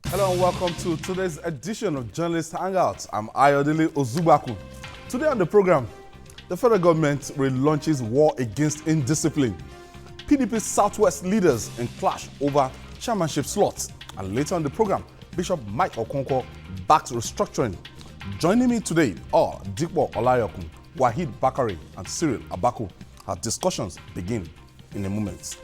Hello and welcome to today's edition of Journalist Hangout. I'm Ayodele Ozubaku. Today on the program, the federal government relaunches war against indiscipline. PDP Southwest leaders in clash over chairmanship slots. And later on the program, Bishop Mike Okonkwo backs restructuring. Joining me today are Dikbo Olayokun, Wahid Bakari, and Cyril Abaku. Our discussions begin in a moment.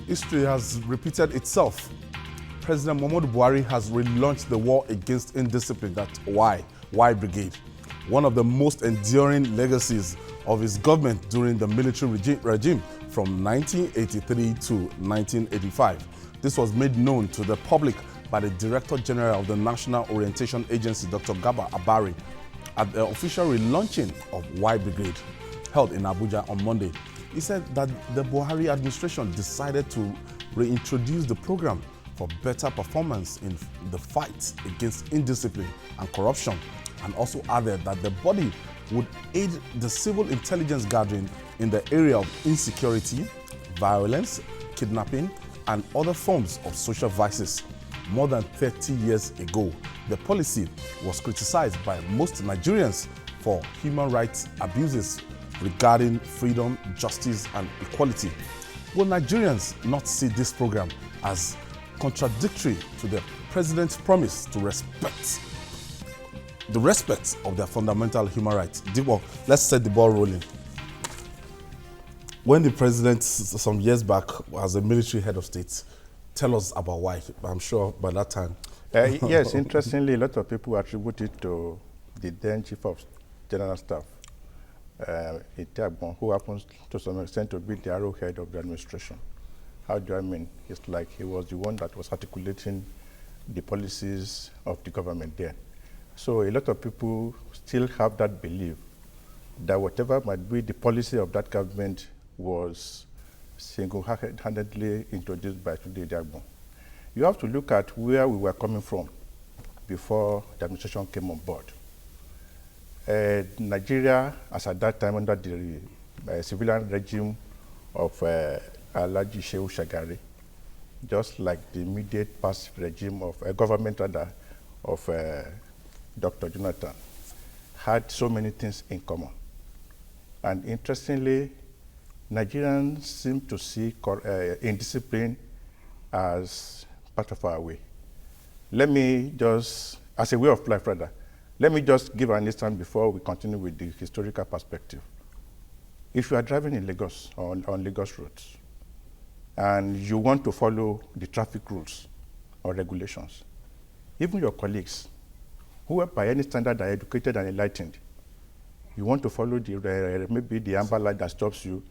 History has repeated itself. President Muhammadu Buhari has relaunched the war against indiscipline. That's Y Brigade, one of the most enduring legacies of his government during the military regime from 1983 to 1985. This was made known to the public by the Director General of the National Orientation Agency, Dr. Garba Abari, at the official relaunching of Y Brigade held in Abuja on Monday. He said that the Buhari administration decided to reintroduce the program for better performance in the fight against indiscipline and corruption, and also added that the body would aid the civil intelligence gathering in the area of insecurity, violence, kidnapping, and other forms of social vices. More than 30 years ago, the policy was criticized by most Nigerians for human rights abuses regarding freedom, justice, and equality. Will Nigerians not see this program as contradictory to the president's promise to respect of their fundamental human rights? Dikbo, let's set the ball rolling. When the president, some years back, was a military head of state, tell us about why. I'm sure by that time. Yes, interestingly, a lot of people attribute it to the then Chief of General Staff, who happens to some extent to be the arrowhead of the administration. How do I mean? It's like he was the one that was articulating the policies of the government then. So a lot of people still have that belief that whatever might be the policy of that government was single-handedly introduced by Tunde Diagbon. You have to look at where we were coming from before the administration came on board. Nigeria, as at that time under the civilian regime of Alhaji Shehu Shagari, just like the immediate past regime of government of Dr. Jonathan, had so many things in common. And interestingly, Nigerians seem to see indiscipline as part of our way. Let me just, as a way of life rather, let me just give an instance before we continue with the historical perspective. If you are driving in Lagos, on Lagos roads, and you want to follow the traffic rules or regulations, even your colleagues, who are by any standard are educated and enlightened, you want to follow maybe the amber light that stops you,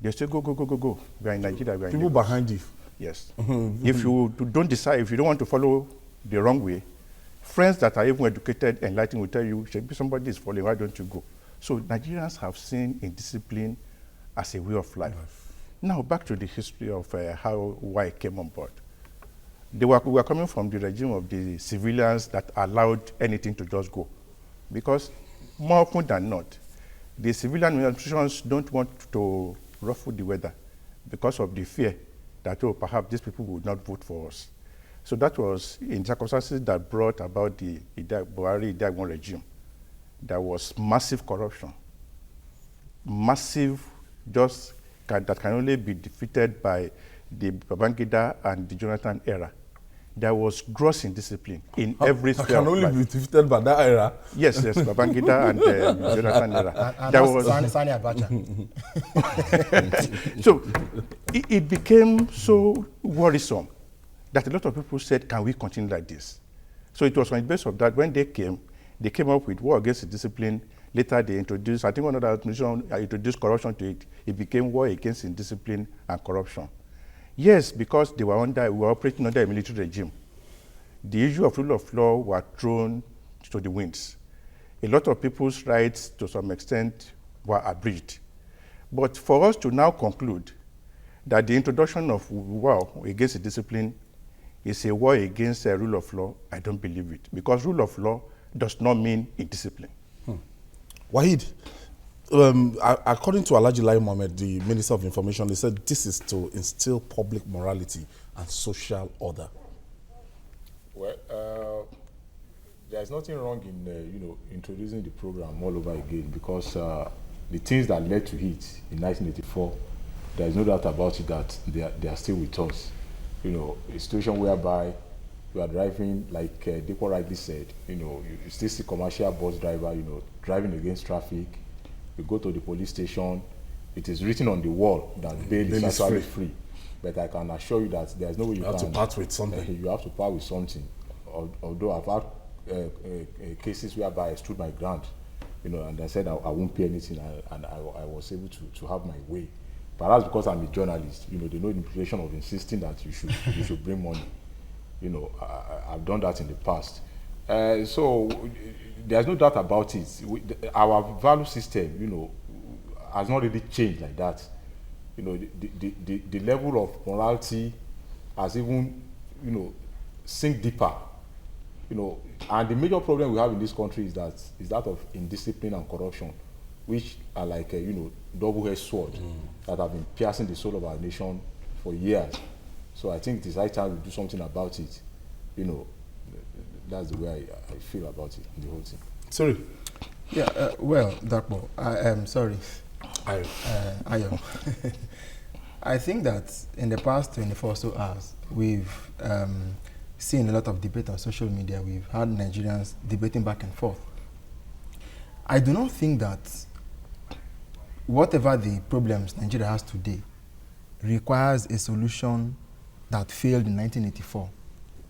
they say, go, go, go, go, go. We are in Nigeria, we are in People Lagos. behind you. Yes. If you don't decide, if you don't want to follow the wrong way, friends that are even educated, enlightened will tell you, somebody is following, why don't you go? So Nigerians have seen indiscipline as a way of life. Now back to the history of how Y came on board. We were coming from the regime of the civilians that allowed anything to just go. Because more often than not, the civilian administrations don't want to ruffle the weather because of the fear that, oh, perhaps these people would not vote for us. So that was in circumstances that brought about the Buhari-Diagbon regime. There was massive corruption, massive that can only be defeated by the Babangida and the Jonathan era. There was gross indiscipline in every sphere of life. Can only be defeated by that era? Yes, Babangida and Jonathan era. There was Sani Abacha. So it became so worrisome that a lot of people said, can we continue like this? So it was on the basis of that, when they came up with war against indiscipline. Later they introduced, I think one other administration introduced corruption to it. It became war against indiscipline and corruption. Yes, because we were operating under a military regime. The issue of rule of law were thrown to the winds. A lot of people's rights, to some extent, were abridged. But for us to now conclude that the introduction of war against indiscipline is a war against the rule of law, I don't believe it. Because rule of law does not mean indiscipline. Wahid, according to Alhaji Lai Mohammed, the Minister of Information, they said this is to instill public morality and social order. Well, there's nothing wrong in introducing the program all over again, because the things that led to it in 1984, there is no doubt about it that they are still with us. A situation whereby you are driving, like Deepo rightly said, you still see commercial bus driver, driving against traffic. You go to the police station, it is written on the wall that bail is actually free. But I can assure you that there's no way you have to part with something. You have to part with something. Although I've had cases whereby I stood my ground, and I said I won't pay anything, and I was able to have my way. But that's because I'm a journalist. They know the implication of insisting that you should bring money. I've done that in the past. So there's no doubt about it. Our value system, has not really changed like that. The level of morality has even, sink deeper. And the major problem we have in this country is that of indiscipline and corruption, which are like double-edged sword that have been piercing the soul of our nation for years. So I think it is high time we do something about it. That's the way I feel about it, the whole thing. Sorry. Yeah, well, Dakpo, I am sorry. I am. I think that in the past 24 or so hours, we've seen a lot of debate on social media. We've had Nigerians debating back and forth. I do not think that whatever the problems Nigeria has today requires a solution that failed in 1984,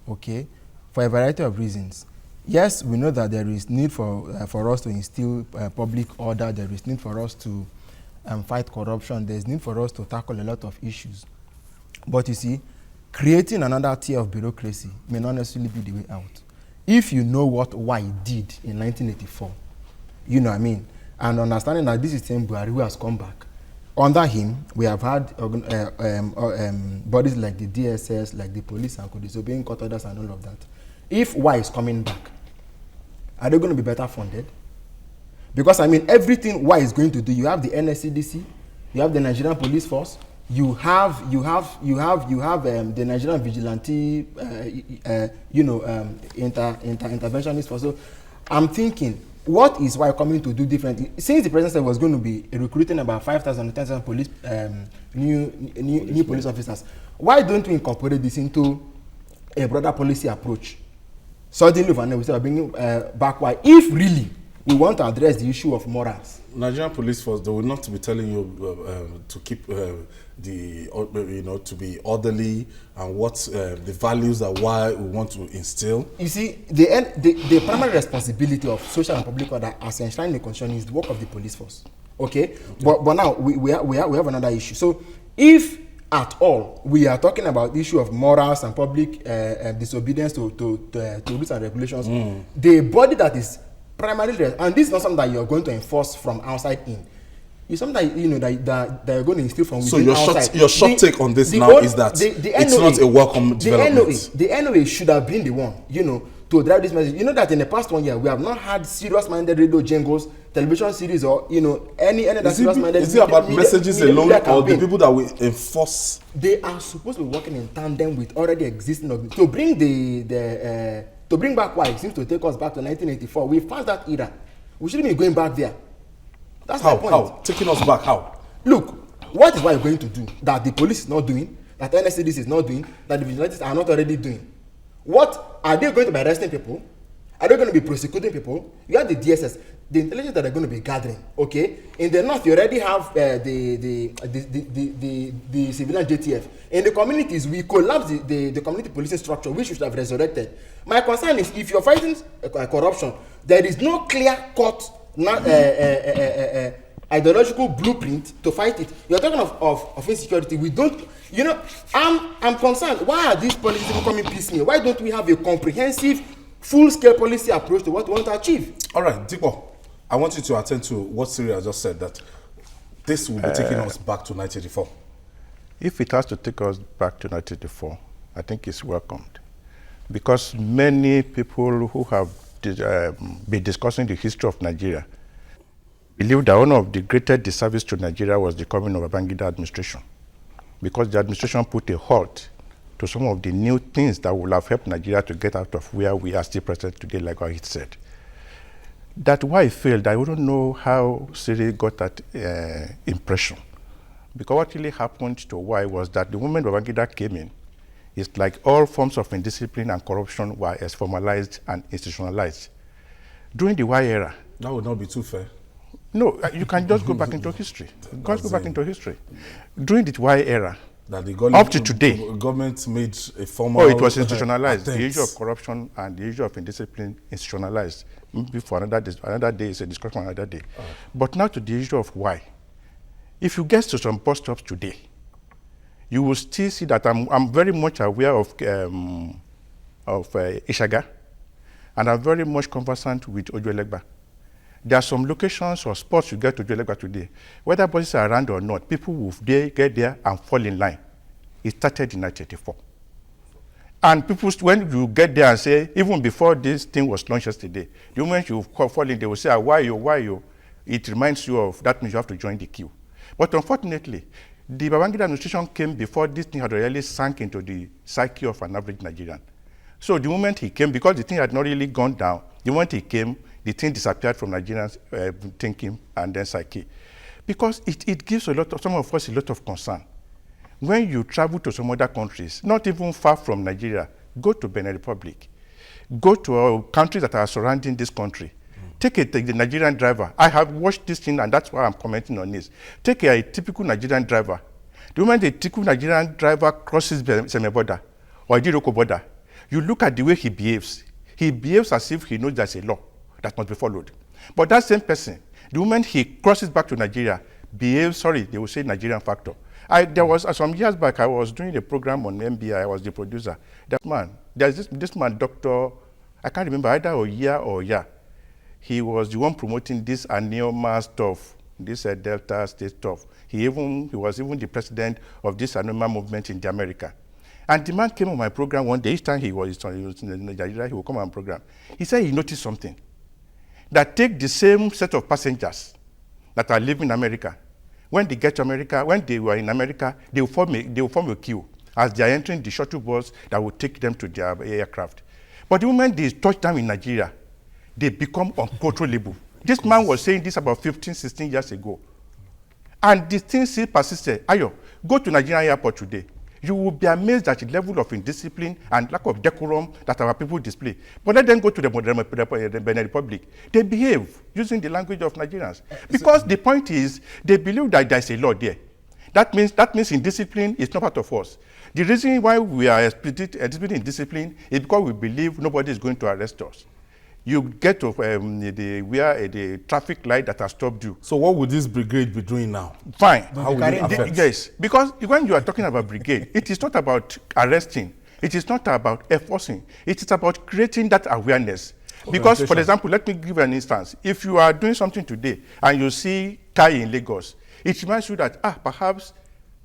okay, for a variety of reasons. Yes, we know that there is need for us to instill public order. There is need for us to fight corruption. There is need for us to tackle a lot of issues. But you see, creating another tier of bureaucracy may not necessarily be the way out. If you know what Y did in 1984, you know what I mean, and understanding that this is the same Buhari who has come back. Under him, we have had bodies like the DSS, like the police, and disobeying court orders and all of that. If Y is coming back, are they going to be better funded? Because I mean, everything Y is going to do, you have the NSCDC, you have the Nigerian Police Force, you have the Nigerian Vigilante, interventionist force. So I'm thinking, what is Y coming to do differently? Since the president said was going to be recruiting about 5,000 to 10,000 police, new police officers, why don't we incorporate this into a broader policy approach? Suddenly, we start bringing back Y. If really we want to address the issue of morals. Nigerian Police Force, they will not be telling you to keep to be orderly and what the values are why we want to instill. You see, the primary responsibility of social and public order as enshrined in the Constitution is the work of the police force. Okay? But now we have another issue. So if at all we are talking about the issue of morals and public disobedience to rules and regulations, the body that is primarily, and this is not something that you're going to enforce from outside in. It's something that you're going to instill from within outside. So your short take on this now is that it's not a welcome development. The NOA should have been the one, to drive this message. You know that in the past 1 year, we have not had serious-minded radio jingles, television series, or any other serious-minded. Is it about messages alone, or the people that we enforce? They are supposed to be working in tandem with already existing. To bring to bring back Y seems to take us back to 1984. We passed that era. We shouldn't be going back there. That's my point. How? Taking us back, how? Look, what is Y going to do that the police is not doing, that NSCDC is not doing, that the vigilantes are not already doing? What are they going to be arresting people? Are they going to be prosecuting people? You have the DSS, the intelligence that they're going to be gathering. Okay, in the north you already have the civilian JTF. In the communities, we collapse the community policing structure, which we should have resurrected. My concern is if you're fighting corruption, there is no clear-cut ideological blueprint to fight it. You're talking of insecurity. We don't, I'm concerned. Why are these policies becoming piecemeal? Why don't we have a comprehensive, full-scale policy approach to what we want to achieve? All right, Deepo, I want you to attend to what Syria just said, that this will be taking us back to 1984. If it has to take us back to 1984, I think it's welcomed. Because many people who have been discussing the history of Nigeria believed that one of the greatest disservice to Nigeria was the coming of Babangida administration, because the administration put a halt to some of the new things that would have helped Nigeria to get out of where we are still present today, like what he said. That why it failed, I wouldn't know how Siri got that impression. Because what really happened to why was that the moment Babangida came in, it's like all forms of indiscipline and corruption were as formalized and institutionalized. During the Y era. That would not be too fair. No, you can just go back into history. Just go back into history. During the Y era, that the up to today, the government made a formal. Oh, it was institutionalized. The issue of corruption and the issue of indiscipline institutionalized. Before another day is a discussion another day. But now to the issue of why. If you get to some bus stops today, you will still see that I'm very much aware of Ishaga, and I'm very much conversant with Ojuelegba. There are some locations or spots you get to Ojuelegba today, whether buses are around or not, people will get there and fall in line. It started in 1984. And people, when you get there and say, even before this thing was launched yesterday, the moment you fall in, they will say, why you? It reminds you of, that means you have to join the queue. But unfortunately, the Babangida administration came before this thing had really sank into the psyche of an average Nigerian. So the moment he came, because the thing had not really gone down, the moment he came, the thing disappeared from Nigerians' thinking and then psyche. Because it gives some of us a lot of concern. When you travel to some other countries, not even far from Nigeria, go to Benin Republic, go to countries that are surrounding this country. Take the Nigerian driver. I have watched this thing, and that's why I'm commenting on this. Take a typical Nigerian driver. The moment a typical Nigerian driver crosses the Seme border or Jiroko border, you look at the way he behaves. He behaves as if he knows there's a law that must be followed. But that same person, the moment he crosses back to Nigeria, behaves, they will say Nigerian factor. There was some years back, I was doing a program on MBI. I was the producer. There's this man, Doctor, I can't remember either Oya or Ya. He was the one promoting this Anioma stuff, this Delta State stuff. He was even the president of this Anioma movement in the America. And the man came on my program one day. Each time he was in Nigeria, he would come on my program. He said he noticed something. That take the same set of passengers that are living in America. When they get to America, when they were in America, they will form a queue as they are entering the shuttle bus that will take them to their aircraft. But the moment they touch down in Nigeria, they become uncontrollable. This man was saying this about 15, 16 years ago. And the thing still persisted. Ayo, go to Nigerian airport today. You will be amazed at the level of indiscipline and lack of decorum that our people display. But let them go to the Benin Republic. They behave using the language of Nigerians. Because the point is, they believe that there is a law there. That means indiscipline is not part of us. The reason why we are exhibiting indiscipline is because we believe nobody is going to arrest us. You get to the traffic light that has stopped you. So what would this brigade be doing now? Fine. How would it affect? Yes, because when you are talking about brigade, it is not about arresting. It is not about enforcing. It is about creating that awareness. Because, for example, let me give an instance. If you are doing something today and you see Kai in Lagos, it reminds you that, perhaps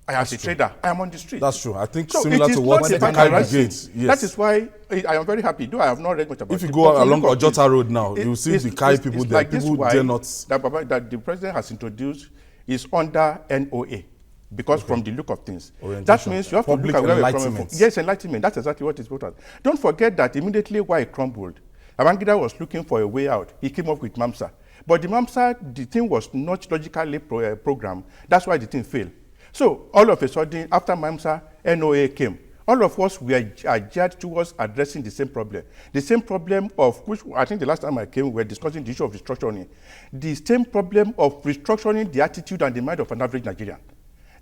I am a trader. I am on the street. That's true. I think so similar to what the Kai Brigade. Yes. That is why I am very happy. Though I have not read much about it. If you go along Ojota Road now, you will see the Kai people there. Like people dare not. That the president has introduced is under NOA. Because from the look of things, that means you have to look at where we're coming from. Yes, enlightenment. That's exactly what is important. Don't forget that immediately why it crumbled, Babangida was looking for a way out. He came up with MAMSA. But the MAMSA, the thing was not logically programmed. That's why the thing failed. So all of a sudden, after MAMSA, NOA came. All of us were geared towards addressing the same problem. The same problem of which I think the last time I came, we were discussing the issue of restructuring. The same problem of restructuring the attitude and the mind of an average Nigerian.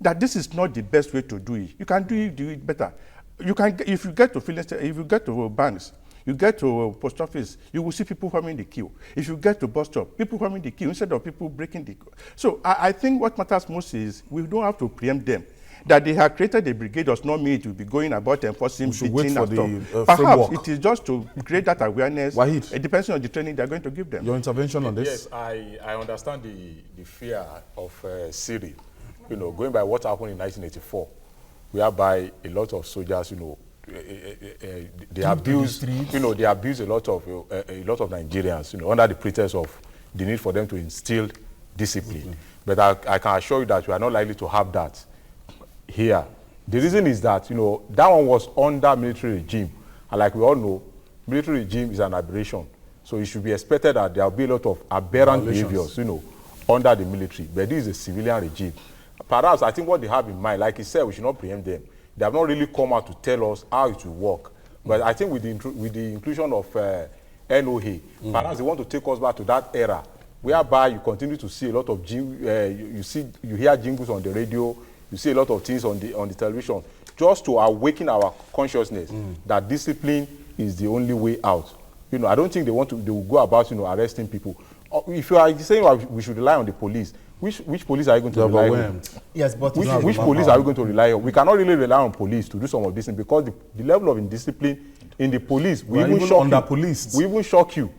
That this is not the best way to do it. You can do it better. You can, if you get to if you get to banks, you get to post office, you will see people forming the queue. If you get to bus stop, people forming the queue instead of people breaking the queue. So I think what matters most is we don't have to preempt them. That they have created a brigade does not mean it will be going about enforcing. We should wait for the Perhaps framework. it is just to create that awareness. Wahid, it depends on the training they're going to give them. Your intervention on this? Yes, I understand the fear of Siri. You know, going by what happened in 1984, whereby a lot of soldiers, you know, they abuse, you know, they abuse a lot of Nigerians, you know, under the pretext of the need for them to instill discipline. But I can assure you that we are not likely to have that here. The reason is that, you know, that one was under military regime. And like we all know, military regime is an aberration. So it should be expected that there will be a lot of aberrant behaviors, you know, under the military. But this is a civilian regime. Perhaps I think what they have in mind, like he said, we should not preempt them. They have not really come out to tell us how it will work. But I think with the inclusion of NOA, perhaps they want to take us back to that era, whereby you continue to see a lot of you hear jingles on the radio, you see a lot of things on the television, just to awaken our consciousness that discipline is the only way out. You know, I don't think they will go about, you know, arresting people. If you are saying we should rely on the police, which police are you going to rely on? Yes, but which police are we going to rely on? We cannot really rely on police to do some of this thing, because the level of indiscipline in the police, we even shock you.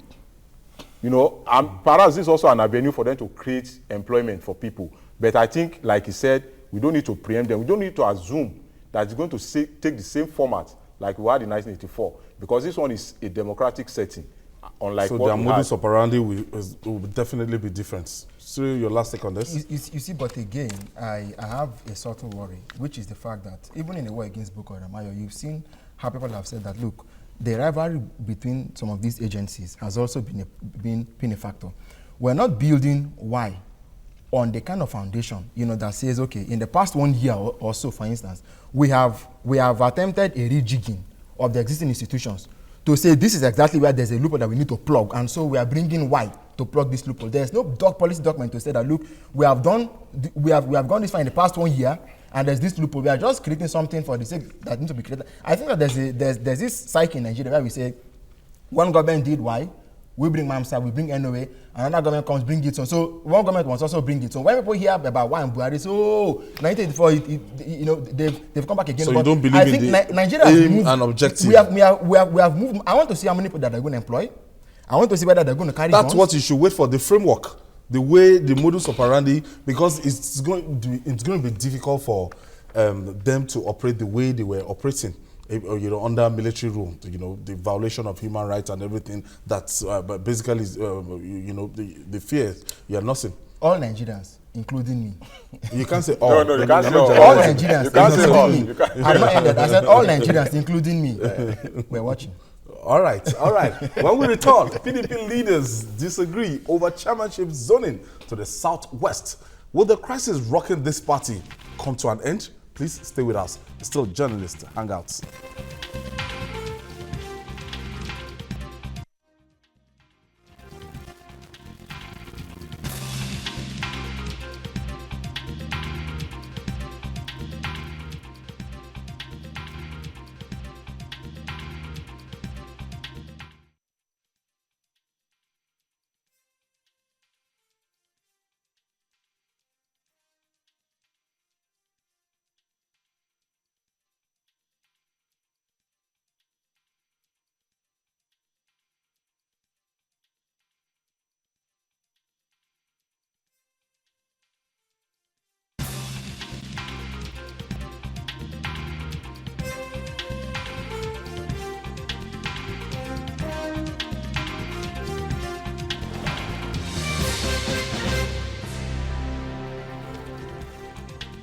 You know, perhaps this is also an avenue for them to create employment for people. But I think, like he said, we don't need to preempt them. We don't need to assume that it's going to take the same format like we had in 1984, because this one is a democratic setting. Unlike so their modus operandi will definitely be different. So your last take on this? You see, but again, I have a subtle worry, which is the fact that even in the war against Boko Haram, you've seen how people have said that, look, the rivalry between some of these agencies has also been a factor. We're not building why on the kind of foundation, you know, that says, okay, in the past 1 year or so, for instance, we have attempted a rejigging of the existing institutions to say this is exactly where there's a loophole that we need to plug, and so we are bringing why to plug this loophole. There's no policy document to say that, look, we have gone this far in the past 1 year, and there's this loophole. We are just creating something for the sake that needs to be created. I think that there's this cycle in Nigeria where we say one government did Y, we bring MAMSA, we bring NOA, another government comes, bring its own. So one government must also bring its own. When people hear about Y and Buhari, so 1984, you know, they've come back again. So but you don't believe I think Nigeria has moved and objective. We have moved. I want to see how many people that they're going to employ. I want to see whether they're going to carry. That's what you should wait for, the framework, the way, the modus operandi, because it's going to be difficult for them to operate the way they were operating, you know, under military rule. You know, the violation of human rights and everything. That's basically, you know, the fear you're nursing. All Nigerians, including me. You can't say all. No, you can't say all. All Nigerians, including me. I'm not ended. I said all Nigerians, including me. We're watching. All right. When we return, PDP leaders disagree over chairmanship zoning to the southwest. Will the crisis rocking this party come to an end? Please stay with us. It's still Journalist Hangouts.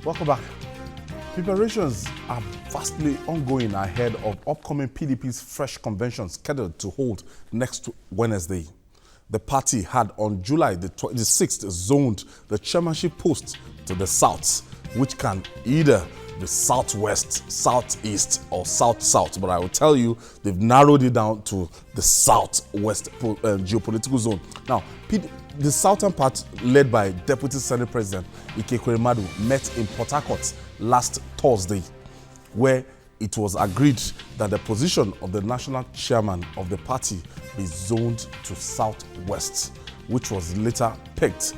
Welcome back. Preparations are vastly ongoing ahead of upcoming PDP's fresh convention scheduled to hold next Wednesday. The party had on July the 26th zoned the chairmanship post to the south, which can either be southwest, southeast, or south-south. But I will tell you, they've narrowed it down to the southwest geopolitical zone. Now, the southern part, led by Deputy Senate President Ike Ekweremadu, met in Port Harcourt last Thursday, where it was agreed that the position of the national chairman of the party be zoned to southwest, which was later pegged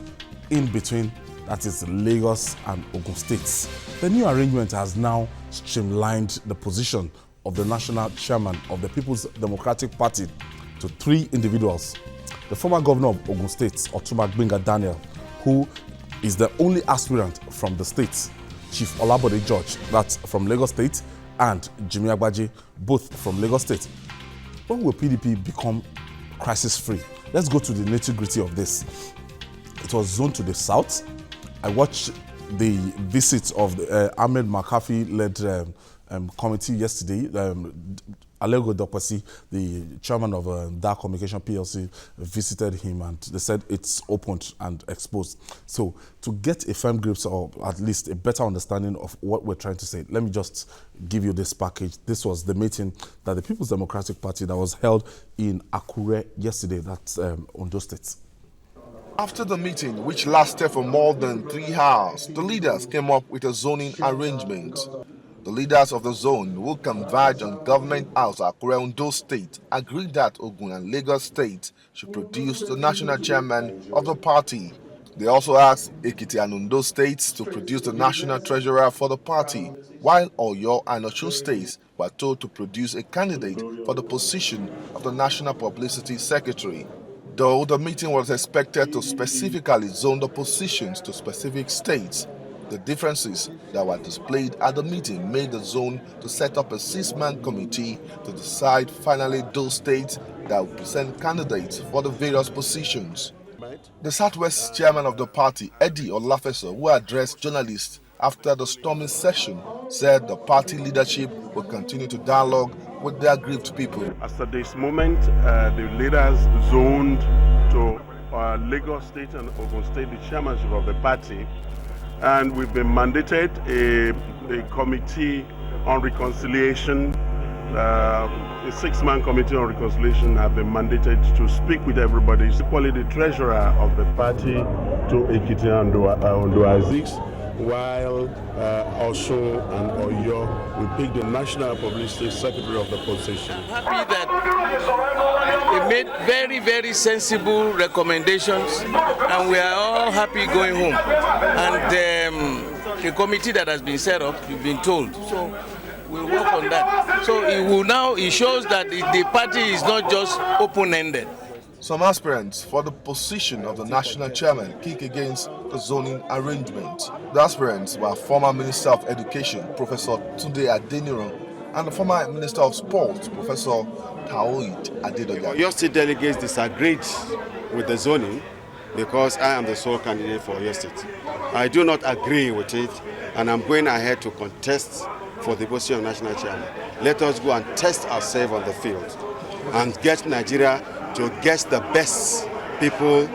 in between, that is Lagos and Ogun states. The new arrangement has now streamlined the position of the national chairman of the People's Democratic Party to 3 individuals. The former governor of Ogun State, Otunba Gbenga Daniel, who is the only aspirant from the state, Chief Olabode George, that's from Lagos State, and Jimmy Agbaje, both from Lagos State. When will PDP become crisis-free? Let's go to the nitty-gritty of this. it was zoned to the south. I watched the visit of the Ahmed McAfee-led committee yesterday. Alego Dopasi, the chairman of Dark Communication PLC, visited him and they said it's opened and exposed. So to get a firm grip or at least a better understanding of what we're trying to say, let me just give you this package. This was the meeting that the People's Democratic Party that was held in Akure yesterday, that's Ondo State. After the meeting, which lasted for more than 3 hours, the leaders came up with a zoning arrangement. The leaders of the zone who converge on Government House Akure Ondo State agreed that Ogun and Lagos State should produce the national chairman of the party. They also asked Ekiti and Ondo States to produce the national treasurer for the party, while Oyo and Osun States were told to produce a candidate for the position of the National Publicity Secretary. Though the meeting was expected to specifically zone the positions to specific states, the differences that were displayed at the meeting made the zone to set up a 6-man committee to decide finally those states that will present candidates for the various positions. The Southwest chairman of the party, Eddie Olafeso, who addressed journalists after the storming session, said the party leadership will continue to dialogue with the aggrieved people. As at this moment, the leaders zoned to Lagos State and Ogun State the chairmanship of the party, and we've been mandated a committee on reconciliation. A 6-man committee on reconciliation have been mandated to speak with everybody. Equally, the treasurer of the party to Ekiti and Ondo Aziz, while Osun and Oyo will pick the national publicity secretary of the position. I'm happy that he made very, very sensible recommendations, and we are all happy going home. And the committee that has been set up, you've been told. So we'll work on that. So it shows that the party is not just open-ended. Some aspirants for the position of the national chairman kick against the zoning arrangement. The aspirants were former Minister of Education, Professor Tunde Adeniran, and the former Minister of Sports, Professor Taoid Adedoya. Your state delegates disagreed with the zoning because I am the sole candidate for your state. I do not agree with it, and I'm going ahead to contest for the position of national chairman. Let us go and test ourselves on the field and get Nigeria to get the best people,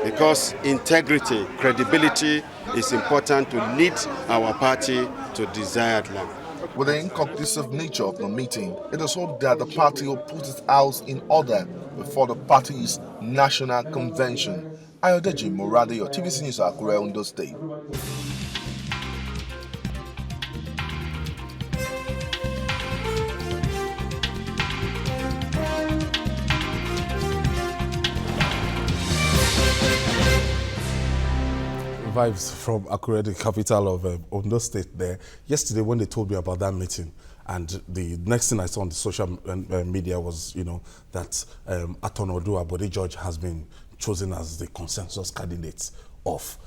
because integrity, credibility is important to lead our party to desired land. With the inconclusive nature of the meeting, it is hoped that the party will put its house in order before the party's national convention. Ayodeji Morade, your TVC News, Akure, Ondo State. Vibes from Akure, the capital of Ondo State there. Yesterday when they told me about that meeting, and the next thing I saw on the social media was, that Attorney Bode George has been chosen as the consensus candidate of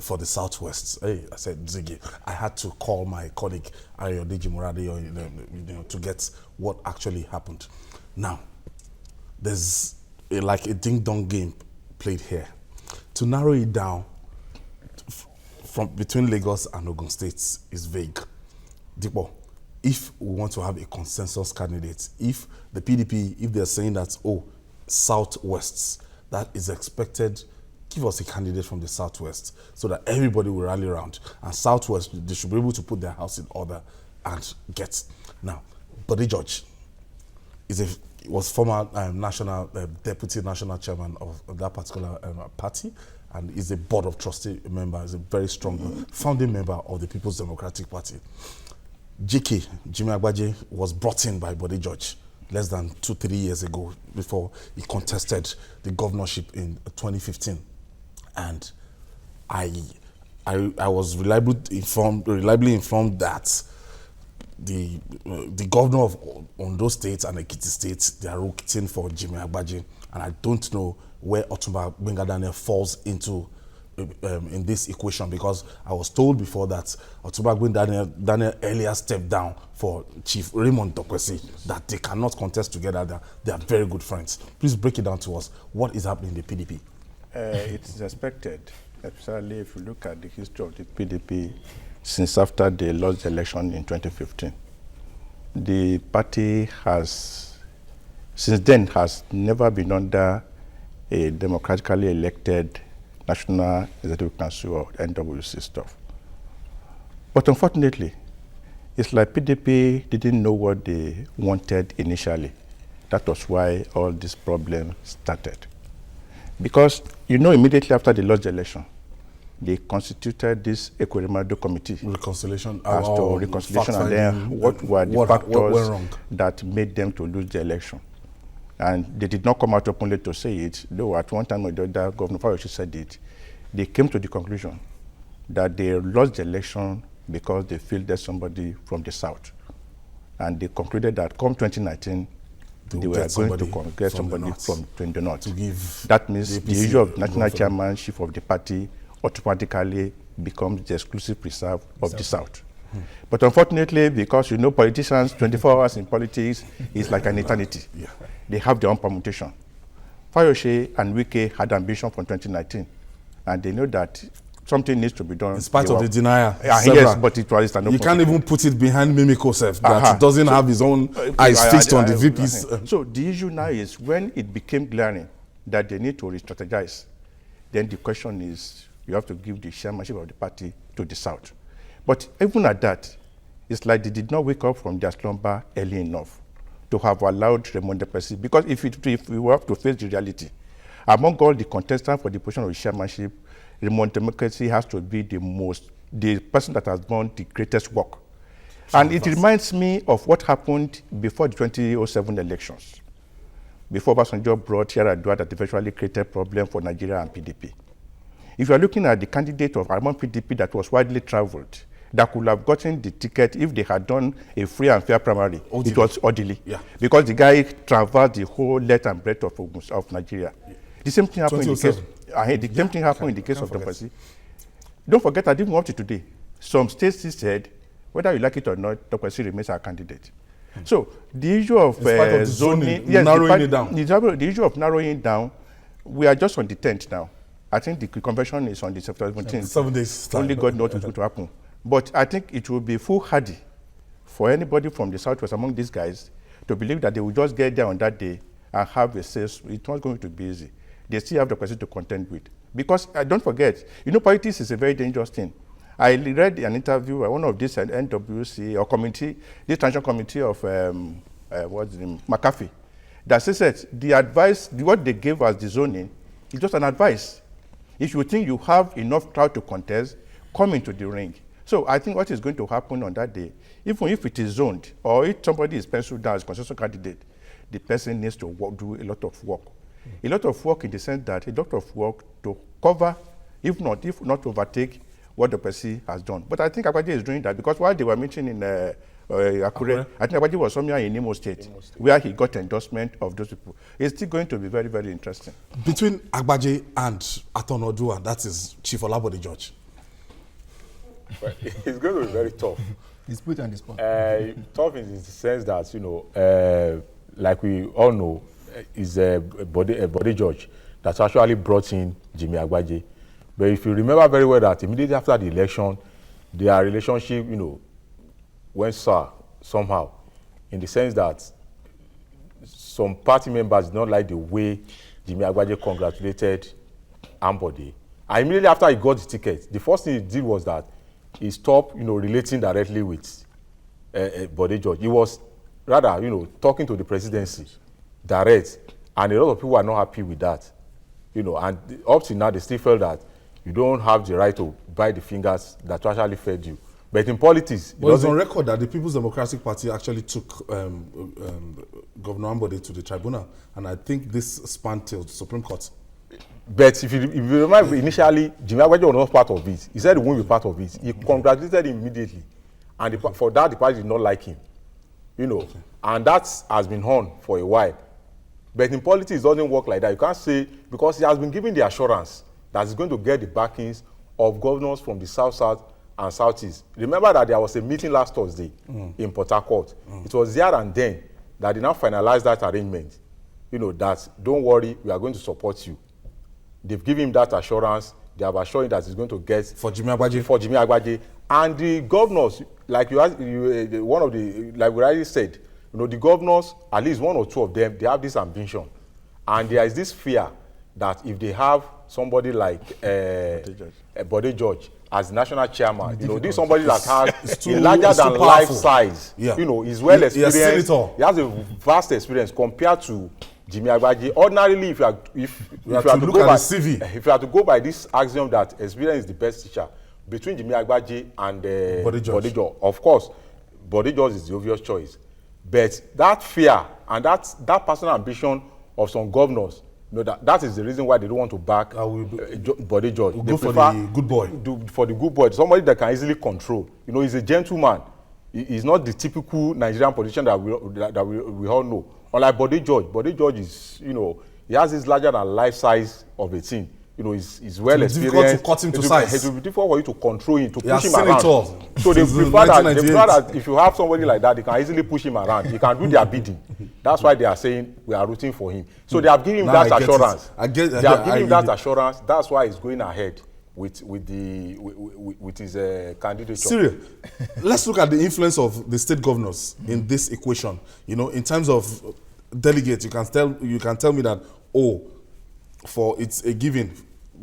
for the Southwest. Hey, I said, Ziggy, I had to call my colleague Ayodeji Morade, to get what actually happened. Now, there's like a ding-dong game played here. To narrow it down, from between Lagos and Ogun States is vague. Dipo, if we want to have a consensus candidate, if the PDP, if they're saying that, Southwests, that is expected, give us a candidate from the Southwest so that everybody will rally around. And Southwest, they should be able to put their house in order and get. Now, Bode George was former deputy national chairman of that particular party, and is a board of trustee member, is a very strong founding member of the People's Democratic Party. JK, Jimmy Agbaje, was brought in by Bode George less than 2-3 years ago before he contested the governorship in 2015. And I was reliably informed that the governor of Ondo State and Ekiti State, they are rooting for Jimmy Agbaje, and I don't know where Otumba Gbenga Daniel falls into in this equation, because I was told before that Otumba Gbenga Daniel earlier stepped down for Chief Raymond Tokwesi, that they cannot contest together. They are very good friends. Please break it down to us. What is happening in the PDP? It's expected, especially if you look at the history of the PDP since after they lost the election in 2015. The party has, since then, has never been under a democratically elected National Executive Council or NWC stuff. But unfortunately, it's like PDP didn't know what they wanted initially. That was why all this problem started. Because, immediately after they lost the election, they constituted this Ekweremadu committee. Reconciliation. As to reconciliation and then what were the factors that made them to lose the election. And they did not come out openly to say it, though at one time or the other, Governor Fayose said it. They came to the conclusion that they lost the election because they fielded somebody from the south. And they concluded that come 2019, they were going to get somebody from the north. To give that means the issue of national chairmanship of the party automatically becomes the exclusive preserve of the south. But unfortunately, because politicians, 24 hours in politics is like an eternity. They have their own permutation. Fayose and Wike had ambition for 2019, and they know that something needs to be done. In spite of the denial. Yes, but it was an open. You can't even put it behind Mimiko Self, that doesn't have his own eyes fixed on the VPs. So the issue now is when it became glaring that they need to re-strategize, then the question is, you have to give the chairmanship of the party to the south. But even at that, it's like they did not wake up from their slumber early enough to have allowed Raymond Depesi. Because if we were to face the reality, among all the contestants for the position of the chairmanship, Raymond Depesi has to be the person that has done the greatest work. And it reminds me of what happened before the 2007 elections, before Obasanjo brought Yar'Adua that eventually created problem for Nigeria and PDP. If you are looking at the candidate of among PDP that was widely traveled, that could have gotten the ticket if they had done a free and fair primary, it was Odili. Because the guy traversed the whole length and breadth of Nigeria. The same thing happened in the case of Depesi. Don't forget that even up to today, some states said, whether you like it or not, Depesi remains our candidate. So the issue of zoning, narrowing it down. The issue of narrowing it down, we are just on the 10th now. I think the convention is on the 17th. 7 days time. Only God knows what's going to happen. But I think it will be foolhardy for anybody from the southwest among these guys to believe that they will just get there on that day and have a say. It's not going to be easy. They still have the person to contend with. Because don't forget, politics is a very dangerous thing. I read an interview by one of this NWC or committee, this transition committee of what's the name, McAfee, that says the advice, what they gave as the zoning, is just an advice. If you think you have enough crowd to contest, come into the ring. So I think what is going to happen on that day, even if it is zoned, or if somebody is penciled down as a consensus candidate, the person needs to do a lot of work. A lot of work in the sense that a lot of work to cover, if not overtake, what the person has done. But I think Agbaje is doing that because while they were meeting in Akure, I think Agbaje was somewhere in Imo State, where he got endorsement of those people. It's still going to be very, very interesting. Between Agbaje and Aton Oduah, that is Chief Olabode George. Well, it's going to be very tough. It's put on the spot. Tough in the sense that, like we all know, is a body judge that actually brought in Jimmy Agbaje. But if you remember very well that immediately after the election, their relationship, went sour somehow, in the sense that some party members did not like the way Jimmy Agbaje congratulated Ambode. And immediately after he got the ticket, the first thing he did was that he stopped, relating directly with Bode George. He was rather, talking to the presidency direct, and a lot of people are not happy with that, and up to now they still felt that you don't have the right to bite the fingers that actually fed you. But in politics, well, it's on record that the People's Democratic Party actually took Governor Ambode to the tribunal, and I think this spanned till the Supreme Court. But if you remember, initially, Jimmy Agbaje was not part of it. He said he won't be part of it. He congratulated him immediately, and for that, the party did not like him, and that has been on for a while. But in politics, it doesn't work like that. You can't say, because he has been given the assurance that he's going to get the backings of governors from the South and Southeast. Remember that there was a meeting last Thursday in Port Harcourt. It was there and then that they now finalized that arrangement. That don't worry, we are going to support you. They've given him that assurance. They have assured him that he's going to get For Jimmy Agbaje. For Jimmy Agbaje. And the governors, like one of the, like we already said, the governors, at least one or two of them, they have this ambition. And there is this fear that if they have somebody like Bode George as national chairman, this is somebody that has a larger than life size. Yeah. He's well experienced. He has a vast experience compared to Jimmy Agbaje. Ordinarily, if you have to go by this axiom that experience is the best teacher, between Jimmy Agbaje and Bode George, of course, Bode George is the obvious choice. But that fear and that personal ambition of some governors, that is the reason why they don't want to back Bode George. We'll go for the good boy. For the good boy, somebody that can easily control. He's a gentleman. He's not the typical Nigerian politician that we all know. Unlike Bode George is, he has this larger than life size of a thing. He's well experienced. It's difficult to cut him to size. It will be difficult for you to control him, to push him around. So they prefer that if you have somebody like that, they can easily push him around. He can do their bidding. That's why they are saying we are rooting for him. So they have given him that assurance. They have given him that assurance. That's why he's going ahead with his candidature. Cyril, let's look at the influence of the state governors in this equation. In terms of delegates, you can tell me that for it's a given.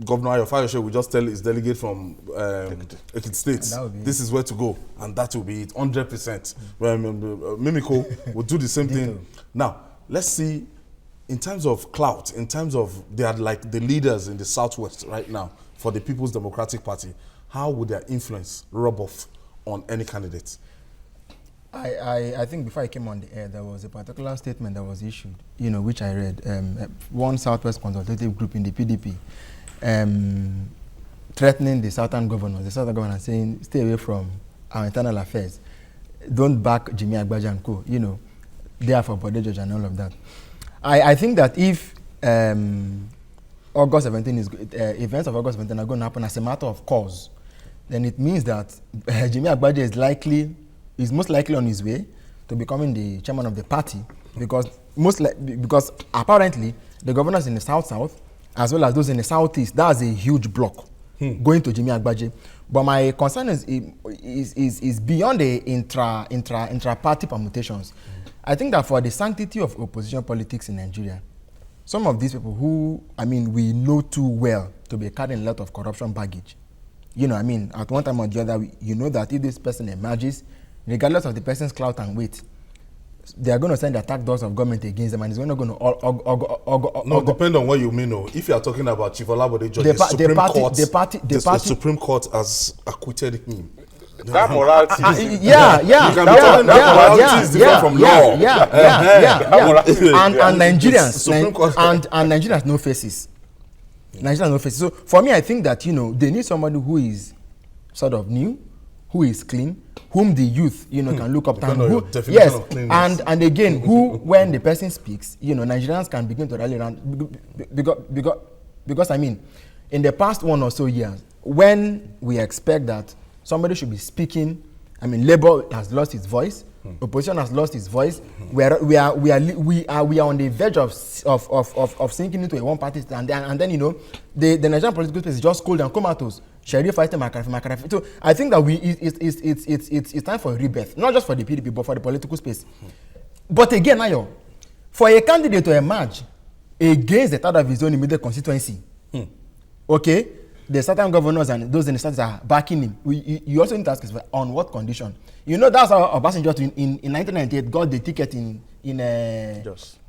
Governor Ayo Fayose will just tell his delegate from Ekiti State, this is where to go, and that will be it, 100%. Mimiko will do the same thing. Now, let's see, in terms of clout, in terms of they are like the leaders in the Southwest right now for the People's Democratic Party, how would their influence rub off on any candidate? I think before I came on the air, there was a particular statement that was issued, which I read. One Southwest consultative group in the PDP threatening the southern governors, saying, stay away from our internal affairs. Don't back Jimmy Agbaje and co. Therefore, Bode George and all of that. I think that if August 17 events of August 17 are going to happen as a matter of course, then it means that Jimmy Agbaje is most likely on his way to becoming the chairman of the party, because apparently the governors in the South as well as those in the Southeast, that's a huge block going to Jimmy Agbaje. But my concern is beyond the intra-party permutations. I think that for the sanctity of opposition politics in Nigeria, some of these people who, we know too well to be carrying a lot of corruption baggage. At one time or the other, that if this person emerges, regardless of the person's clout and weight, they are going to send the attack doors of government against them, and it's not going to... No, depend on what you mean. If you are talking about Chief Olabode George, the Supreme Court has acquitted him. That morality. Morality is different from law. And Nigerians no faces. Nigerians no faces. So for me, I think that they need somebody who is sort of new, who is clean, whom the youth can look up to. Yes, and again, who when the person speaks, Nigerians can begin to rally around because in the past 1 or so years, when we expect that somebody should be speaking, Labour has lost its voice, opposition has lost its voice. We are on the verge of sinking into a one-party, and then the Nigerian political space is just cold and comatose. Sheriff fighting Makarafi. So I think that it's time for a rebirth, not just for the PDP, but for the political space. But again, Ayo, for a candidate to emerge against the third of his own immediate constituency, okay, the southern governors and those in the states are backing him. You also need to ask us on what condition. That's how Obasanjo in 1998 got the ticket in Jos.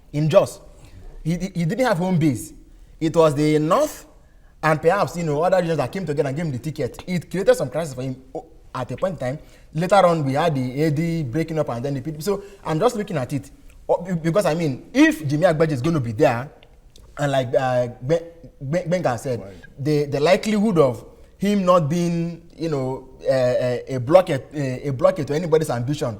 He didn't have home base. It was the North and perhaps other regions that came together and gave him the ticket. It created some crisis for him at a point in time. Later on, we had the AD breaking up and then the PDP. So I'm just looking at it because if Jimmy Agbaje is going to be there, and like Benga said, right, the likelihood of him not being, a blockade to anybody's ambition,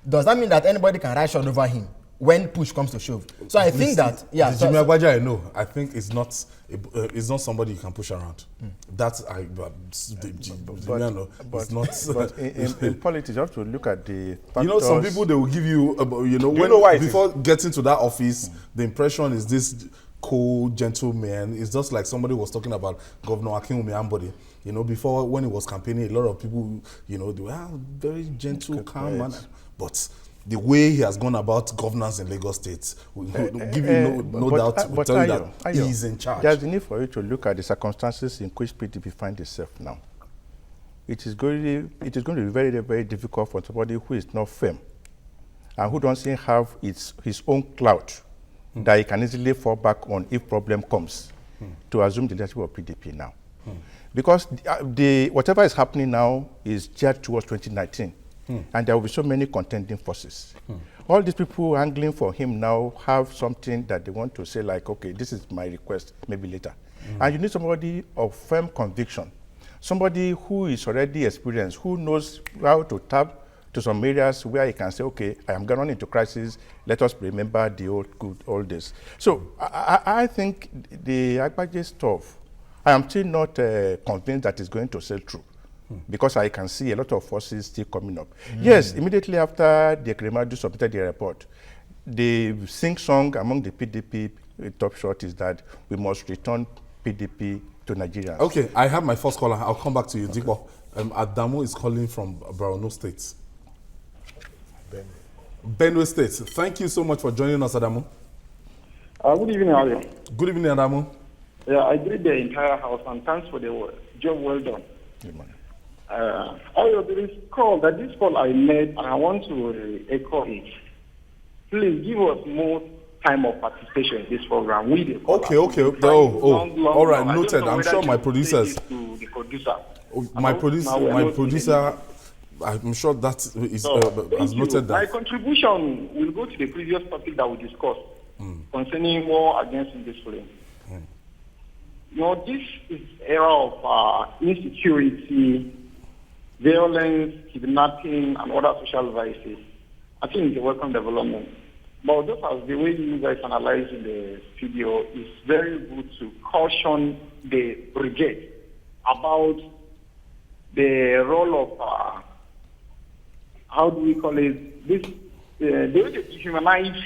does that mean that anybody can ride shot over him when push comes to shove? So I think that Jimmy Agbaje, I know. I think it's not somebody you can push around. That's it's not. But in politics, you have to look at the factors. Some people they will give you, before getting to that office, the impression is this. cool, gentle man. It's just like somebody was talking about Governor Akinwumi Ambode. You know, before when he was campaigning, a lot of people, you know, they were very gentle, calm man. But the way he has gone about governance in Lagos State will give you no doubt, will tell you that he is in charge. There's the need for you to look at the circumstances in which PDP find itself now. It is going to be very, very difficult for somebody who is not firm and who doesn't have his own clout that he can easily fall back on if problem comes to assume the leadership of PDP now. Because whatever is happening now is geared towards 2019. And there will be so many contending forces. All these people angling for him now have something that they want to say like, okay, this is my request, maybe later. And you need somebody of firm conviction, somebody who is already experienced, who knows how to tap to some areas where he can say, okay, I am going into crisis, let us remember the old days. So I think the Agbaje stuff, I am still not convinced that it's going to sail through. Because I can see a lot of forces still coming up. Yes, immediately after the Kremadu submitted the report, the sing-song among the PDP top shot is that we must return PDP to Nigeria. Okay, I have my first caller. I'll come back to you, Dipo. Adamu is calling from Borno State. Benue State. Thank you so much for joining us, Adamu. Good evening, Ario. Good evening, Adamu. Yeah, I greet the entire house and thanks for the job well done. There is this call I made, and I want to echo it. Please give us more time of participation in this program. Okay. All right, noted. I'm sure my producers. My producer. I'm sure that is has noted that. My contribution will go to the previous topic that we discussed concerning war against indiscipline. You know, this is era of insecurity, violence, kidnapping, and other social vices. I think it's a welcome development. But just as the way you guys analyze in the studio, it's very good to caution the brigade about the role of, how do we call it, this, the way to dehumanize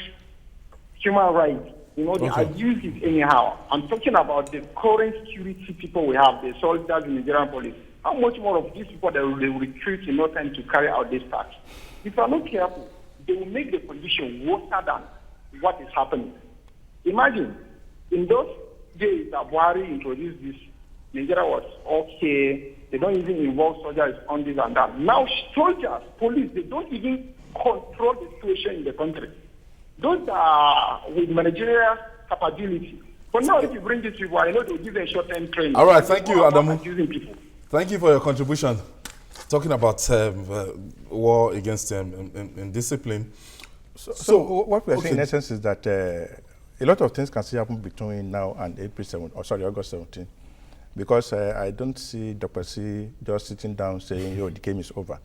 human rights. You know, they abuse it anyhow. I'm talking about the current security people we have, the soldiers in the Nigerian police. How much more of these people that they will recruit in no time to carry out this task? If you are not careful, they will make the condition worse than what is happening. Imagine, in those days that Buhari introduced this, Nigeria was okay, they don't even involve soldiers on this and that. Now soldiers, police, they don't even control the situation in the country. Those are with managerial capability. But now if you bring these people, I know they'll give them short-term training. All right, thank you, Adamu. Thank you for your contribution. Talking about war against indiscipline. So what we're saying in essence is that a lot of things can still happen between now and August 17. Because I don't see Dr. C just sitting down saying, yo, the game is over.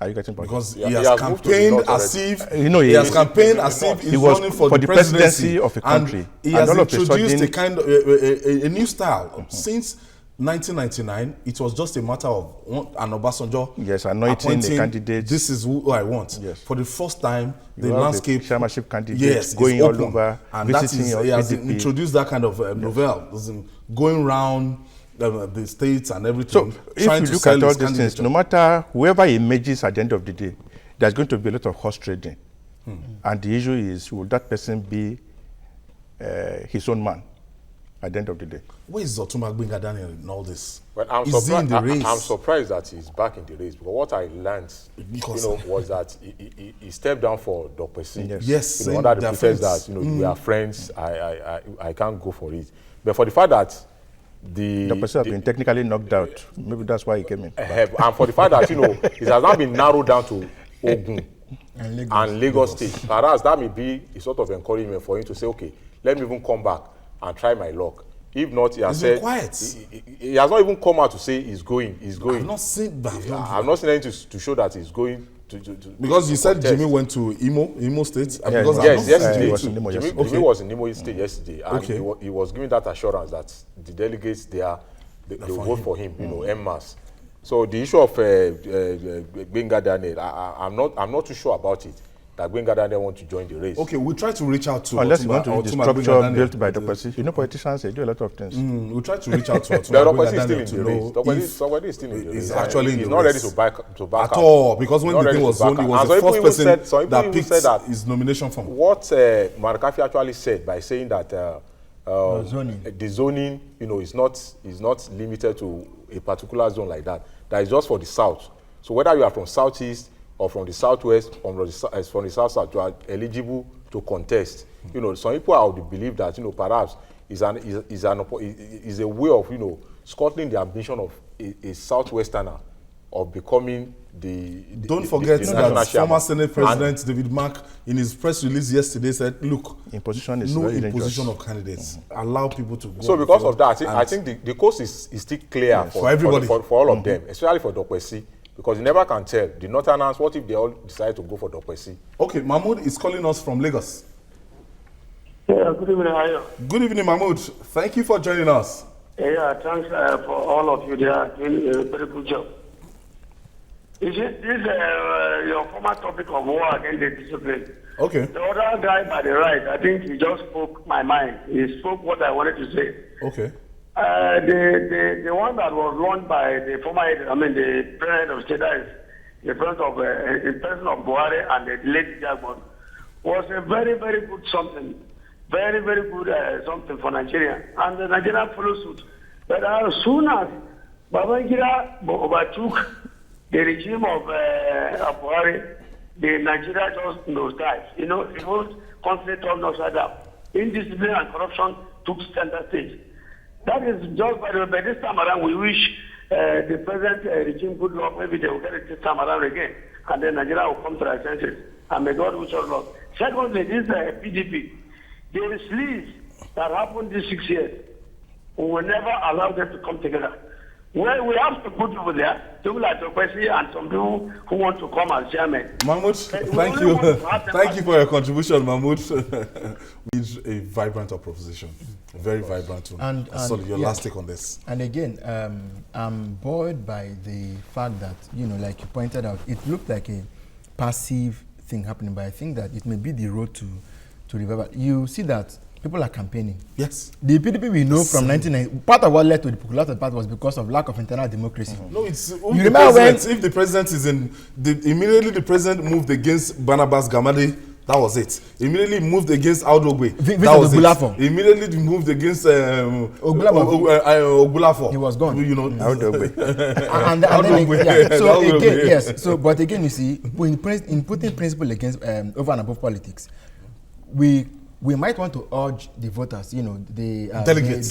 Are you getting? Because he has campaigned as if he has campaigned as if he's running for the presidency of a country. He has introduced a kind of a new style. Since 1999, it was just a matter of an Obasanjo anointing the candidate. This is who I want. Yes. For the first time, the landscape chairmanship candidate going all over, and that is he has introduced that kind of novel, going round the states and everything. So if you look at all these things, no matter whoever emerges at the end of the day, there's going to be a lot of horse trading. And the issue is, will that person be his own man at the end of the day? Where is Otumba Gbenga Daniel in all this? Well, I'm surprised that he's back in the race, because what I learned was that he stepped down for Dr. C. Yes, under the pretext that we are friends, I can't go for it. But for the fact that Dr. C has been technically knocked out, maybe that's why he came in. And for the fact that it has now been narrowed down to Ogun and Lagos State, perhaps that may be a sort of encouragement for him to say, okay, let me even come back and try my luck. If not, he has said he has not even come out to say he's going. I've not seen that. I've not seen anything to show that he's going to because you said Jimmy went to Imo State. Yes, Jimmy was in Imo State yesterday, and he was giving that assurance that the delegates they will vote for him, en masse. So the issue of Gbenga Daniel, I'm not too sure about it. that Gbenga Daniel want to join the race. Okay, we'll try to reach out to unless you want to read the Otumba structure Gbenga built Daniel. by Dokpesi. You know, politicians, they do a lot of things. We'll try to reach out to The Otumba Dokpesi Gbenga is still Daniel in to the race. know Dokpesi is still in the race. he's actually in He's the not ready race. to back at out. all, because when He's the not thing ready was to back zoned, he out. was And the some first people person even said- some people that even picked said that his nomination from. What Markafi actually said by saying that the zoning, is not limited to a particular zone like that. That is just for the south. So whether you are from southeast or from the southwest or from the south, you are eligible to contest. Some people are of the belief that perhaps is a way of scuttling the ambition of a southwesterner of becoming Don't forget the that national former chairman. Senate President David Mark, in his press release yesterday, said, "Look, Imposition is no very imposition dangerous. of candidates. Allow people to go." So on because field of that, I and- think the coast is still clear for everybody. for all of them, especially for Dokpesi, because you never can tell. The Northerners, what if they all decide to go for Dokpesi? Okay, Mahmoud is calling us from Lagos. Yeah, good evening, how are you? Good evening, Mahmoud. Thank you for joining us. Yeah, thanks for all of you. They are doing a very good job. Is it this your former topic of war against the discipline? Okay. The other guy by the right, I think he just spoke my mind. He spoke what I wanted to say. Okay. The one that was launched by the the president of state, that is the president of Buhari and the late Jagbon, was a very, very good something. Very, very good something for Nigeria. And the Nigeria followed suit. But as soon as Babangida overtook the regime of Buhari, the Nigeria just nosedive. It was conflict on upside down. Indiscipline and corruption took center stage. That is just by the way. By this time around, we wish the present regime good luck. Maybe they will get it this time around again. And then Nigeria will come to their senses. And may God wish us luck. Secondly, this PDP. The sleaze that happened these 6 years, we will never allow them to come together. Well, we have to put people there, people like Dokpesi and some people who want to come as chairman. Mahmoud, thank you. Thank you for your contribution, Mahmoud. It's a vibrant proposition. Very vibrant one. So your last take on this. And again, I'm buoyed by the fact that, like you pointed out, it looked like a passive thing happening, but I think that it may be the road to revival. You see that people are campaigning. Yes. The PDP we know from 1990, part of what led to the popular party was because of lack of internal democracy. No, it's you remember when if the president is immediately the president moved against Barnabas Gamade. That was it. Immediately moved against Audogbe. That was it. Immediately moved against Ogbulafo. He was gone. Audogbe. So again, yes. So, but again, you see, in putting principle against over and above politics, we might want to urge the voters, the delegates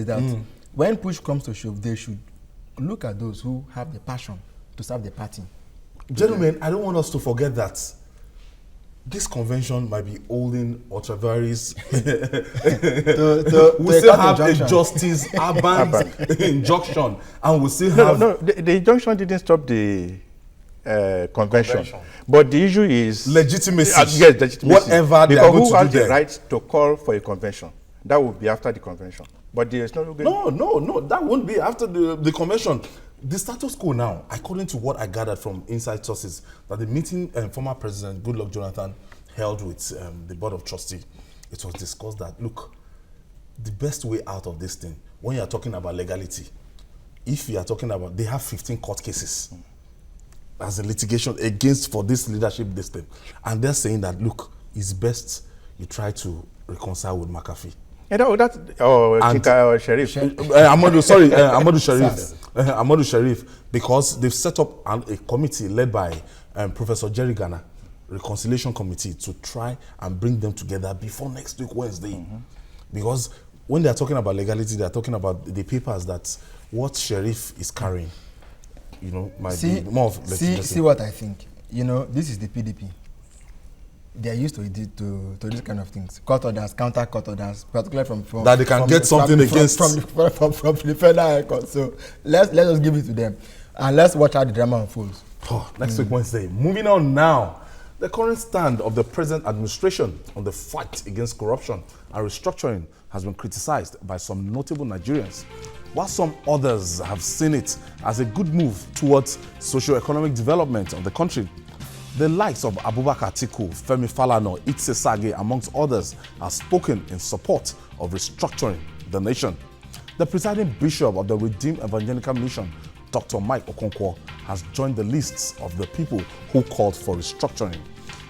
that when push comes to shove, they should look at those who have the passion to serve the party. Gentlemen, I don't want us to forget that this convention might be holding ultra-various. we still have a justice urban injunction, and we still have. No, the injunction didn't stop the convention. But the issue is legitimacy. Yes, legitimacy. Whatever they are going to do, who has the right to call for a convention? That will be after the convention. But there is no. No, that won't be after the convention. The status quo now, according to what I gathered from inside sources, that the meeting former President Goodluck Jonathan held with the Board of Trustees, it was discussed that, look, the best way out of this thing, when you are talking about legality, if you are talking about, they have 15 court cases as a litigation against for this leadership this thing. And they're saying that, look, it's best you try to reconcile with McAfee. Sharif. Amadou Sharif. Amadou Sharif, because they've set up a committee led by Professor Jerry Garner, Reconciliation Committee, to try and bring them together before next week, Wednesday. Because when they're talking about legality, they're talking about the papers that what Sharif is carrying, might be more of legitimacy. See what I think. This is the PDP. They are used to this kind of things. Court orders, counter court orders, particularly from that they can get something against from the federal high court. So let's just give it to them, and let's watch how the drama unfolds. Next week Wednesday. Moving on now, the current stand of the present administration on the fight against corruption and restructuring has been criticized by some notable Nigerians, while some others have seen it as a good move towards socio-economic development of the country. The likes of Abubakar Atiku, Femi Falana, Itse Sage, amongst others, have spoken in support of restructuring the nation. The presiding bishop of the Redeemed Evangelical Mission, Dr. Mike Okonkwo, has joined the lists of the people who called for restructuring.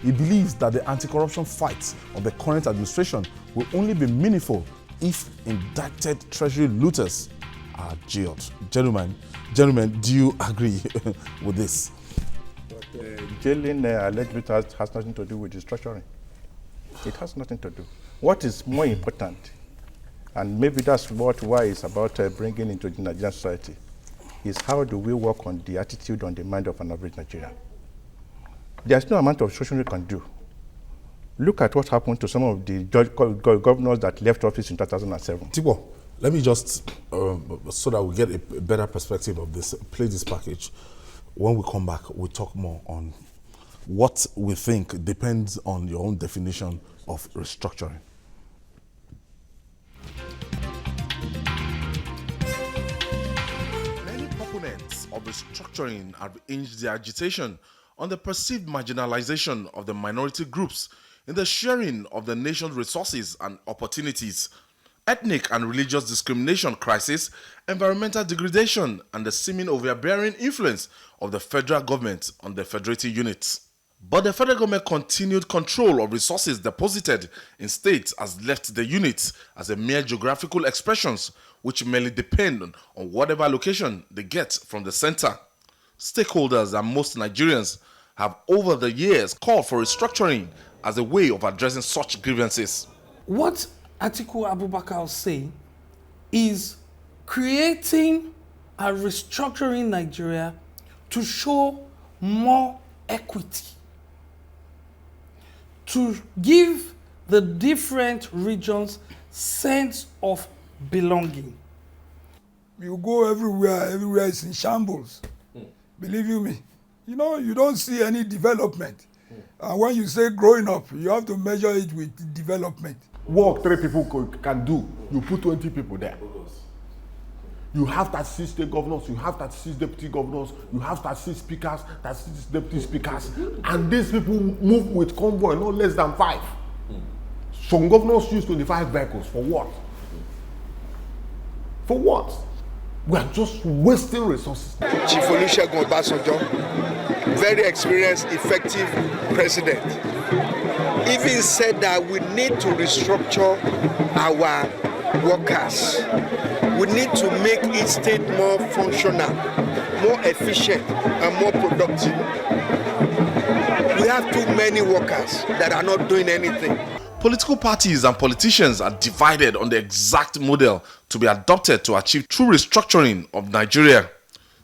He believes that the anti-corruption fight of the current administration will only be meaningful if indicted treasury looters are jailed. Gentlemen, do you agree with this? Jailing alleged looters has nothing to do with restructuring. It has nothing to do. What is more important, and maybe that's why it's about bringing into the Nigerian society, is how do we work on the attitude, on the mind of an average Nigerian. There's no amount of restructuring we can do. Look at what happened to some of the governors that left office in 2007. Tipo, let me just, so that we get a better perspective of this, play this package. When we come back, we'll talk more on what we think depends on your own definition of restructuring. Many proponents of restructuring have hinged their agitation on the perceived marginalization of the minority groups in the sharing of the nation's resources and opportunities, ethnic and religious discrimination crisis, environmental degradation, and the seeming overbearing influence of the federal government on the federating units. But the federal government continued control of resources deposited in states has left the units as a mere geographical expressions which merely depend on whatever allocation they get from the center. Stakeholders and most Nigerians have over the years called for restructuring as a way of addressing such grievances. What Atiku Abubakar will say is creating a restructuring Nigeria to show more equity, to give the different regions sense of belonging. You go everywhere is in shambles. Believe you me. You know, you don't see any development. And when you say growing up, you have to measure it with development. Work 3 people can do, you put 20 people there. You have 36 state governors, you have 36 deputy governors, you have 36 speakers, 36 deputy speakers, and these people move with convoy no less than 5. Some governors use 25 vehicles. For what? For what? We are just wasting resources. Chief Olusegun Obasanjo, very experienced, effective president, even said that we need to restructure our workers. We need to make each state more functional, more efficient, and more productive. We have too many workers that are not doing anything. Political parties and politicians are divided on the exact model to be adopted to achieve true restructuring of Nigeria.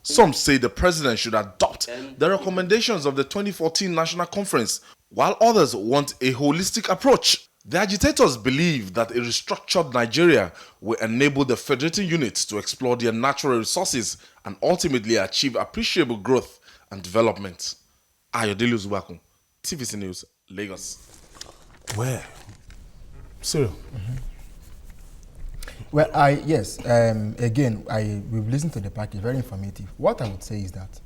Some say the president should adopt the recommendations of the 2014 National Conference, while others want a holistic approach. The agitators believe that a restructured Nigeria will enable the federating units to explore their natural resources and ultimately achieve appreciable growth and development. Ayodele Uzubakun, TVC News, Lagos. Where? Cyril? Well, again, we've listened to the package, very informative. What I would say is that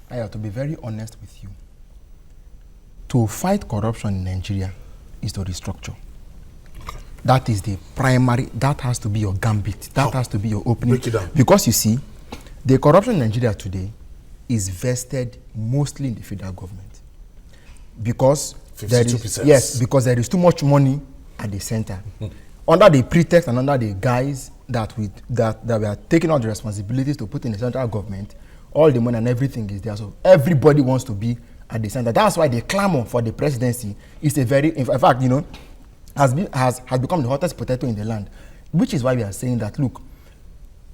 I have to be very honest with you. To fight corruption in Nigeria is to restructure. Okay. That is the primary, that has to be your gambit. That has to be your opening. Break it down. Because you see, the corruption in Nigeria today is vested mostly in the federal government. Because 52%. Because there is too much money at the center. Under the pretext and under the guise that we are taking on the responsibilities to put in the central government, all the money and everything is there. So everybody wants to be at the center. That's why the clamor for the presidency is a very, in fact, you know, has become the hottest potato in the land. Which is why we are saying that, look,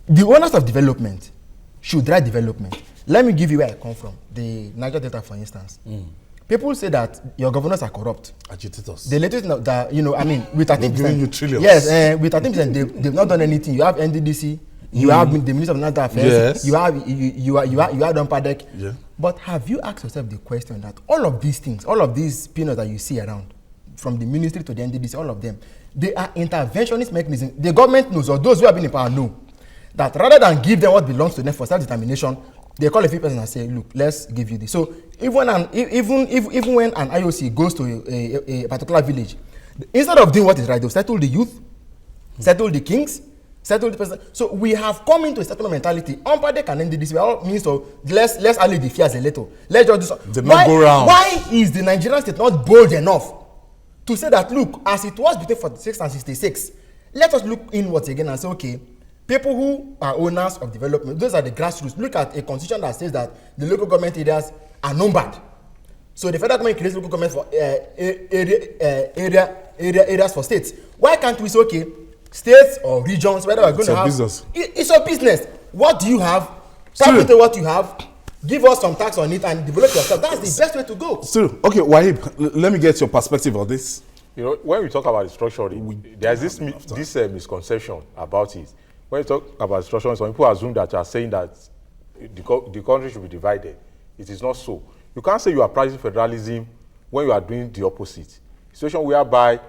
the owners of development should drive development. Let me give you where I come from. The Niger Delta, for instance. People say that your governors are corrupt. Agitators. The latest that, you know, I mean, with 13%. They're giving you trillions. Yes, with 13%, they've not done anything. You have NDDC, you have the Minister of National Affairs, yes. you have Dompadek. Yeah. But have you asked yourself the question that all of these things, all of these peanuts that you see around, from the ministry to the NDDC, all of them, they are interventionist mechanisms. The government knows, or those who have been in power know, that rather than give them what belongs to them for self-determination, they call a few persons and say, look, let's give you this. So even when an IOC goes to a particular village, instead of doing what is right, they'll settle the youth, settle the kings, settle the person. So we have come into a settlement mentality. Unpadek and NDDC all means of let's allay the fears a little. Let's just do something. Why is the Nigerian state not bold enough to say that, look, as it was between 46 and 66, let us look inwards again and say, okay, people who are owners of development, those are the grassroots. Look at a constitution that says that the local government areas are numbered. So the federal government creates local government for areas for states. Why can't we say, okay, states or regions, whether we're going to have business. It's your business. What do you have? Tap into what you have. Give us some tax on it and develop yourself. That's the best way to go. Still, okay, Wahib, let me get your perspective on this. You know, when we talk about restructuring, there's this misconception about it. When you talk about restructuring, some people assume that you are saying that the country should be divided. It is not so. You can't say you are practicing federalism when you are doing the opposite. Situation whereby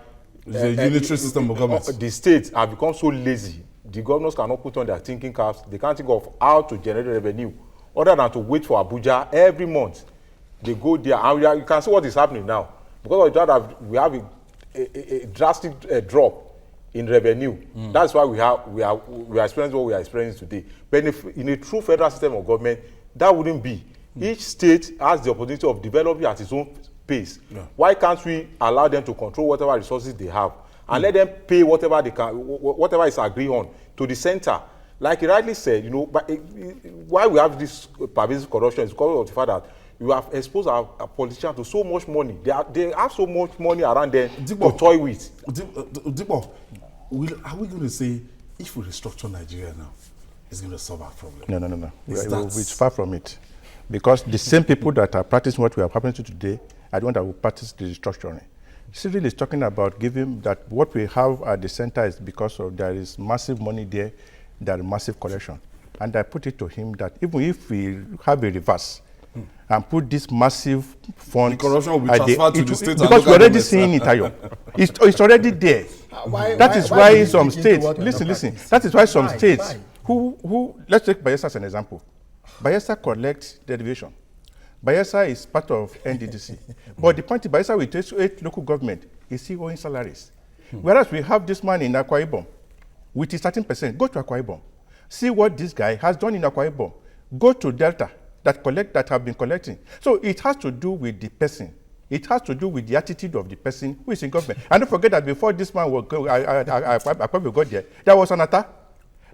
the unitary system of government. The states have become so lazy. The governors cannot put on their thinking caps. They can't think of how to generate revenue other than to wait for Abuja every month. They go there, and you can see what is happening now. Because of that, we have a drastic drop in revenue. That's why we are experiencing what we are experiencing today. But in a true federal system of government, that wouldn't be. Each state has the opportunity of developing at its own pace. Why can't we allow them to control whatever resources they have and let them pay whatever they can, whatever is agreed on to the center? Like he rightly said, you know, but why we have this pervasive corruption is because of the fact that you have exposed our politicians to so much money. They have so much money around them to toy with. Dipo, are we going to say if we restructure Nigeria now, it's going to solve our problem? No. It's far from it. Because the same people that are practicing what we are happening to today are the ones that will practice the restructuring. Cyril is talking about giving that what we have at the center is because of there is massive money there, there is massive correction. And I put it to him that even if we have a reverse and put this massive fund, the corruption will be transferred to the states. Because we're already seeing it, Ayo. It's already there. That is why some states, listen, that is why some states who let's take Bayelsa as an example. Bayelsa collects derivation. Bayelsa is part of NDDC. But the point is, Bayelsa with 8 local government is still owing salaries. Whereas we have this man in Akwa Ibom with his 13%. Go to Akwa Ibom. See what this guy has done in Akwa Ibom. Go to Delta that have been collecting. So it has to do with the person. It has to do with the attitude of the person who is in government. And don't forget that before this man got there, there was an attack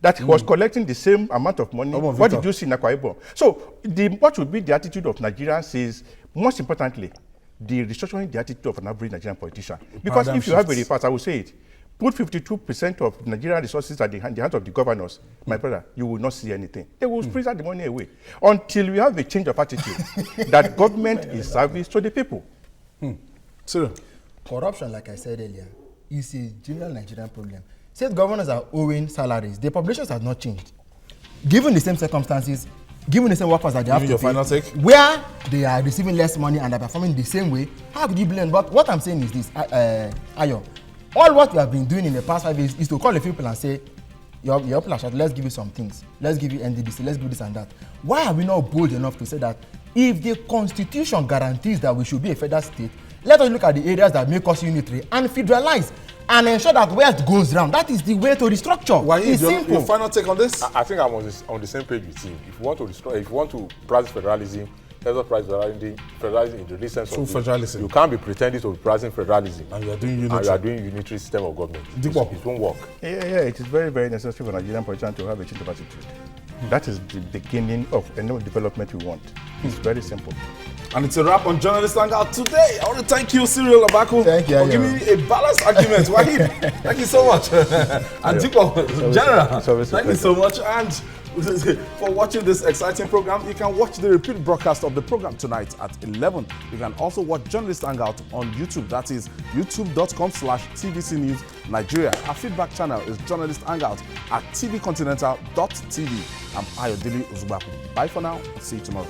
that was collecting the same amount of money. What did you see in Akwa Ibom? So what should be the attitude of Nigerians is, most importantly, the restructuring the attitude of an average Nigerian politician. Because if you have a reverse, I will say it, put 52% of Nigerian resources at the hands of the governors, my brother, you will not see anything. They will freeze the money away until we have a change of attitude that government is service to the people. So, corruption, like I said earlier, is a general Nigerian problem. State governors are owing salaries. The populations have not changed. Given the same circumstances, given the same workers that they have to pay, where they are receiving less money and are performing the same way, how could you blame? But what I'm saying is this, Ayo, all what we have been doing in the past 5 years is to call a few people and say, your people are short, let's give you some things. Let's give you NDDC, let's do this and that. Why are we not bold enough to say that if the Constitution guarantees that we should be a federal state, let us look at the areas that make us unitary and federalize and ensure that wealth goes round. That is the way to restructure. It's simple. Your final take on this? I think I'm on the same page with him. If you want to practice federalism, let us practice federalism in the real sense of federalism. You can't be pretending to be practicing federalism and you are doing unitary system of government. It won't work. Yeah, it is very, very necessary for Nigerian politicians to have a change of attitude. That is the beginning of any development we want. It's very simple. And it's a wrap on Journalist Hangout today. I want to thank you, Cyril Abaku, for giving me a balanced argument. Wahid, thank you so much. And Dipo, General, thank you so much. And for watching this exciting program, you can watch the repeat broadcast of the program tonight at 11. You can also watch Journalist Hangout on YouTube. That is youtube.com/TVC News Nigeria. Our feedback channel is Journalist Hangout at tvcontinental.tv. I'm Ayodele Uzubaku. Bye for now. See you tomorrow.